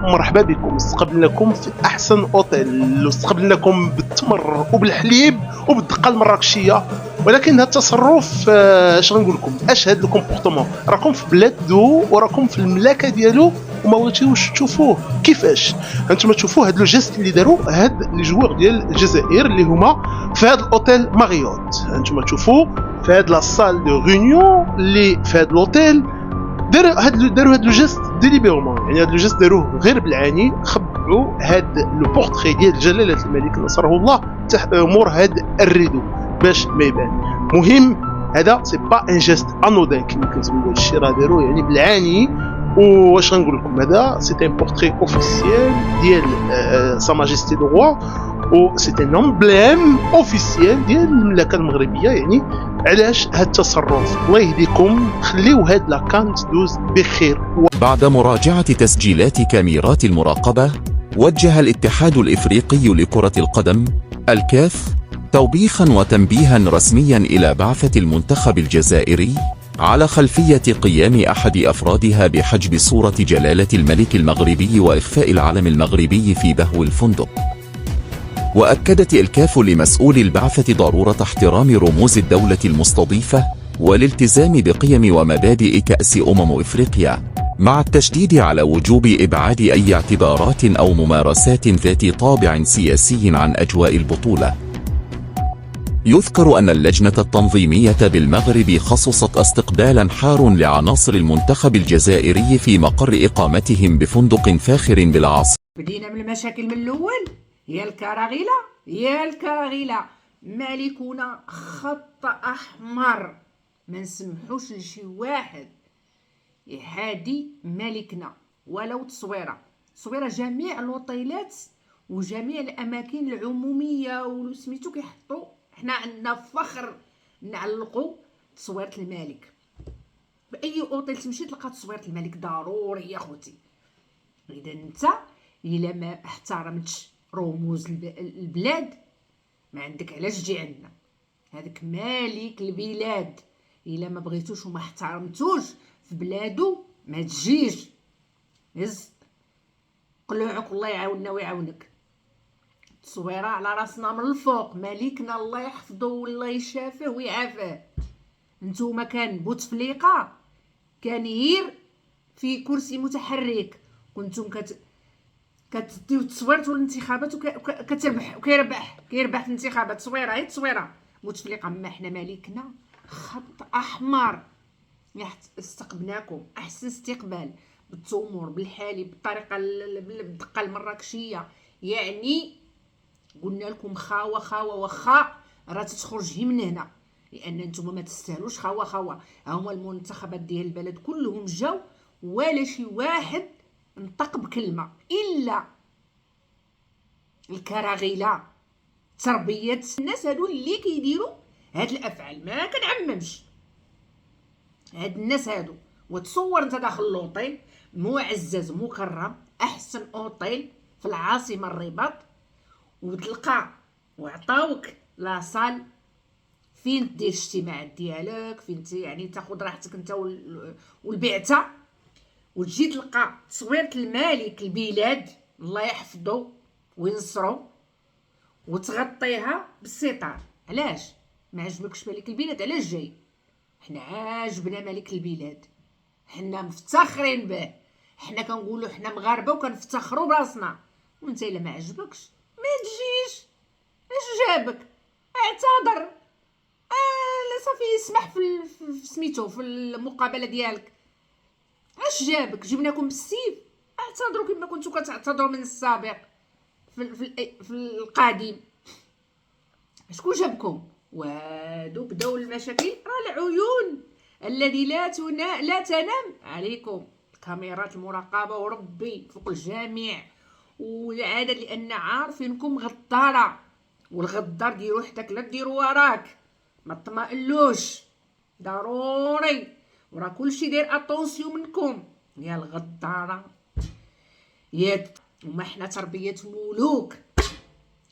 مرحبا بكم. استقبلناكم في احسن اوتيل، واستقبلناكم بالتمر وبالحليب وبالدقه المراكشيه. ولكن هذا التصرف اش غنقول لكم، اش هذا الكومبورتمون؟ راكم في بلادو وراكم في المملكه ديالو وما بغيتيوش تشوفوه. كيفاش انتم تشوفوا هذا لو جيست اللي داروا هاد لي جوار ديال الجزائر اللي هما في هذا الاوتيل ماريوت؟ انتم تشوفوا في هاد لا سال دو ريونيون اللي في هذا الاوتيل داروا هاد لو جيست ديليبيرمون. يعني هاد لو جيست داروه غير بالعاني، خبعوا هاد لو بورتري ديال جلاله الملك نصره الله مور هاد الريدو باش ما يبان. مهم هذا سي با ان جيست انودين كما كنقولوا، الشيء راه داروه يعني بالعاني. واش غنقول لكم، هذا سي ان بورتري اوفيسيال ديال سا ماجيستي دو روا، و سي ان امبليم اوفيسيال ديال المملكه المغربيه. يعني علاش هاد التصرف؟ الله يهديكم، خليو هاد لاكان تدوز بخير. بعد مراجعة تسجيلات كاميرات المراقبة، وجه الاتحاد الإفريقي لكرة القدم الكاف توبيخا وتنبيها رسميا إلى بعثة المنتخب الجزائري على خلفية قيام أحد أفرادها بحجب صورة جلالة الملك المغربي وإخفاء العلم المغربي في بهو الفندق. وأكدت الكاف لمسؤول البعثة ضرورة احترام رموز الدولة المستضيفة والالتزام بقيم ومبادئ كأس إفريقيا، مع التشديد على وجوب إبعاد أي اعتبارات أو ممارسات ذات طابع سياسي عن أجواء البطولة. يذكر أن اللجنة التنظيمية بالمغرب خصصت استقبالا حار لعناصر المنتخب الجزائري في مقر إقامتهم بفندق فاخر بالعاصمة. بدينا من المشاكل من الأول. يا الكراغيلة مالكونا خط أحمر، ما نسمحوش لشي واحد يحادي مالكنا ولو تصويرة جميع الوطيلات وجميع الأماكن العمومية وسميتو كيحطوا. حنا عندنا فخر نعلقوا تصويرة الملك. بأي اوتيل تمشي تلقى تصويرة الملك ضروري يا خوتي. إذا انت إلا ما احترمتش رموز البلاد ما عندك علاش تجي عندنا. هذاك مالك البلاد، إلا ما بغيتوش وما احترمتوش في بلادو ما تجيش. هز قلوعك الله يعاوننا ويعاونك. تصويره على راسنا من الفوق، مالكنا الله يحفظه والله يشافيه ويعافيه. نتوما كان بوتفليقه كان يير في كرسي متحرك، كنتم كتديو تصويرتوا الانتخابات وكتربح وكيربح في الانتخابات. تصويره هي تصويره بوتفليقه. اما حنا مالكنا خط احمر. استقبلناكم احسن استقبال بالتمور بالحالي بالطريقه بالدقه المراكشيه. يعني قلنا لكم خاوه واخا راه تتخرج هي من هنا، لان نتوما ما تستاهلوش خاوه. هما المنتخبات ديال البلد كلهم جاو ولا شي واحد نطق بكلمه الا الكراغيله. تربيه الناس هادو اللي كيديروا هاد الافعال، ما كنعممش هاد الناس هادو. وتصور انت داخل لوطيل معزز مكرم، احسن اوتيل في العاصمه الرباط، وتلقى وعطاوك لاصال فين دير الاجتماعات ديالك، فين يعني تاخذ راحتك انت والبعثه، وتجي تلقى تصويره الملك البلاد الله يحفظه وينصرو وتغطيها بالستار. علاش ما عجبكش ملك البلاد؟ علاش جاي؟ حنا عاجبنا ملك البلاد، حنا مفتخرين به، حنا كنقولوا حنا مغاربه وكنفتخروا براسنا. وانت الا ما عجبكش ما تجيش. اش جابك؟ اعتذر. لا صافي اسمح في سميتو في المقابله ديالك. اش جابك؟ جبناكم بالسيف، اعتذروا كما كنتو كتعتذروا من السابق في القادم. شكون جابكم؟ وادو بداو المشاكل. راه العيون الذي لا تنام عليكم كاميرات المراقبه وربي فوق الجميع. والعاده لان عارفينكم غداره، والغدار ديروا حداك لا ديروا وراك، ما تطمئنلوش ضروري. وراه كلشي داير اتونسيون منكم يا الغداره يا. وما حنا تربيه ملوك،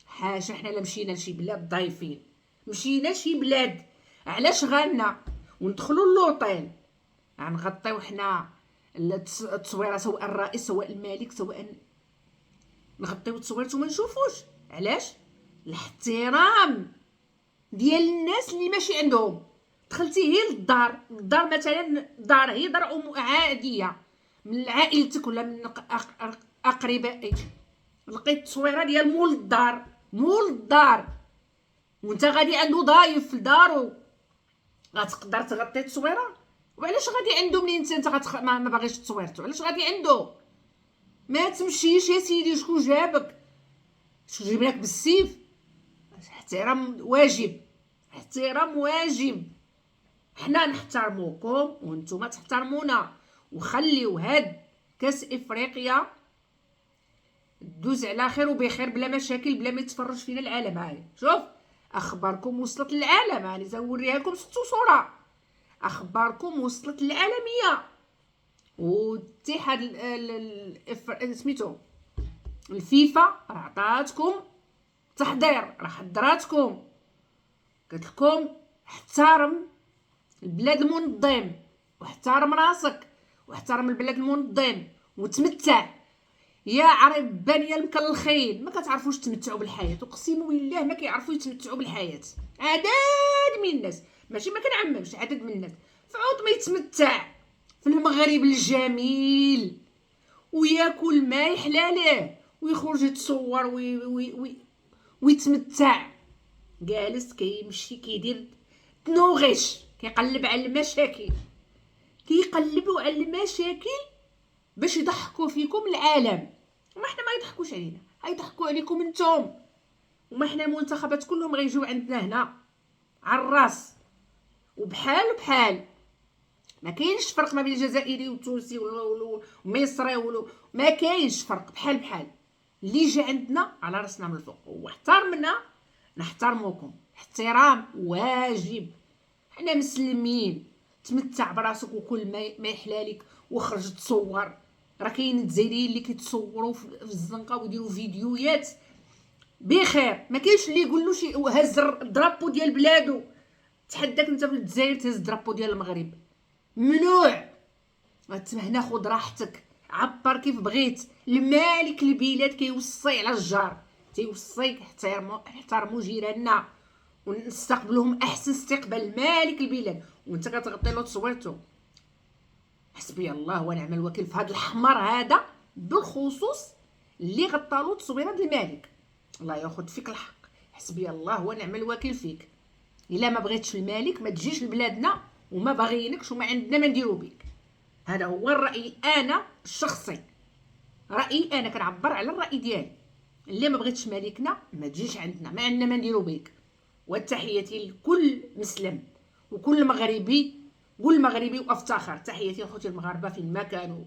حاشا حنا لا مشينا لشي بلاد ضايفين، مشينا شي بلاد علاش غالنا وندخلوا لوطيل غنغطيو حنا التصويره سواء الرئيس سواء الملك سواء نغطيو تصويرته وما نشوفوش. علاش؟ الاحترام ديال الناس اللي ماشي عندهم. دخلتي هي للدار، مثلا دار هي دار عاديه من عائلتك ولا من اقربائك، لقيت التصويره ديال مول الدار وانت غادي عنده ضايف لدارو، غتقدر تغطي التصويره؟ وعلاش غادي عنده منين انت ما باغيش تصويرته؟ علاش غادي عنده؟ ما تمشيش يا سيدي. شكون جابك؟ شكون جيب لك بالسيف؟ احترام واجب، احترام واجب. حنا نحترموكم وانتم تحترمونا، وخليو هاد كاس افريقيا دوز على خير وبخير بلا مشاكل، بلا ما يتفرج فينا العالم. هاي شوف اخباركم وصلت للعالم، هاني تنوريها لكم صوره. اخباركم وصلت للعالميه، واتحاد سميتو الفيفا راه عطاتكم تحضير، راه حضراتكم قالت لكم احترم البلاد المنظم واحترم راسك واحترم البلاد المنظم وتمتع. يا عربان يا المكلخين ما كتعرفوش تمتعوا بالحياه، اقسم بالله ما كيعرفوا يتمتعوا بالحياه. عدد من الناس، ماشي ما كنعممش، عدد من الناس فعوض ما يتمتع في المغرب الجميل وياكل ما يحلاله ويخرج يتصور ويتمتع، جالس كيمشي كيدير تنوغش، كيقلب على المشاكل، كيقلبوا على المشاكل باش يضحكوا فيكم العالم. وما حنا ما يضحكوش علينا، يضحكوا عليكم نتوما. وما حنا المنتخبات كلهم غيجيو عندنا هنا على الراس وبحال ما كاينش فرق ما بين الجزائري والتونسي والمصري ما كاينش فرق، بحال اللي جا عندنا على راسنا من الفوق. واحترمنا نحترموكم، احترام واجب. حنا مسلمين، تمتع براسك وكل ما يحلالك وخرج تصور. راه كاين الجزائريين اللي كيتصوروا في الزنقه ويديروا فيديوهات بخير، ما كاينش اللي يقول له شي هز الدرابو ديال بلادو. تحداك انت في الجزائر تهز الدرابو ديال المغرب، ممنوع. هنا خذ راحتك، عبر كيف بغيت. المالك البلاد كيوصي على الجار، تيوصيك احترموا جيراننا ونستقبلهم احسن استقبال. مالك البلاد وانت كتغطي له تصويرته، حسبي الله ونعم الوكيل في هذا الحمار هذا بالخصوص اللي غطى له تصويره الملك. الله ياخذ فيك الحق، حسبي الله ونعم الوكيل فيك. الا ما بغيتش الملك ما تجيش لبلادنا، وما باغيينكش وما عندنا ما نديرو بك. هذا هو الراي انا الشخصي، رايي انا كنعبر على الراي ديالي. اللي ما بغيتش ملكنا ما تجيش عندنا، ما عندنا ما نديرو بك. وتحياتي لكل مسلم وكل مغربي، قول مغربي وافتخر. تحياتي اخوتي المغاربه فين ما كانوا.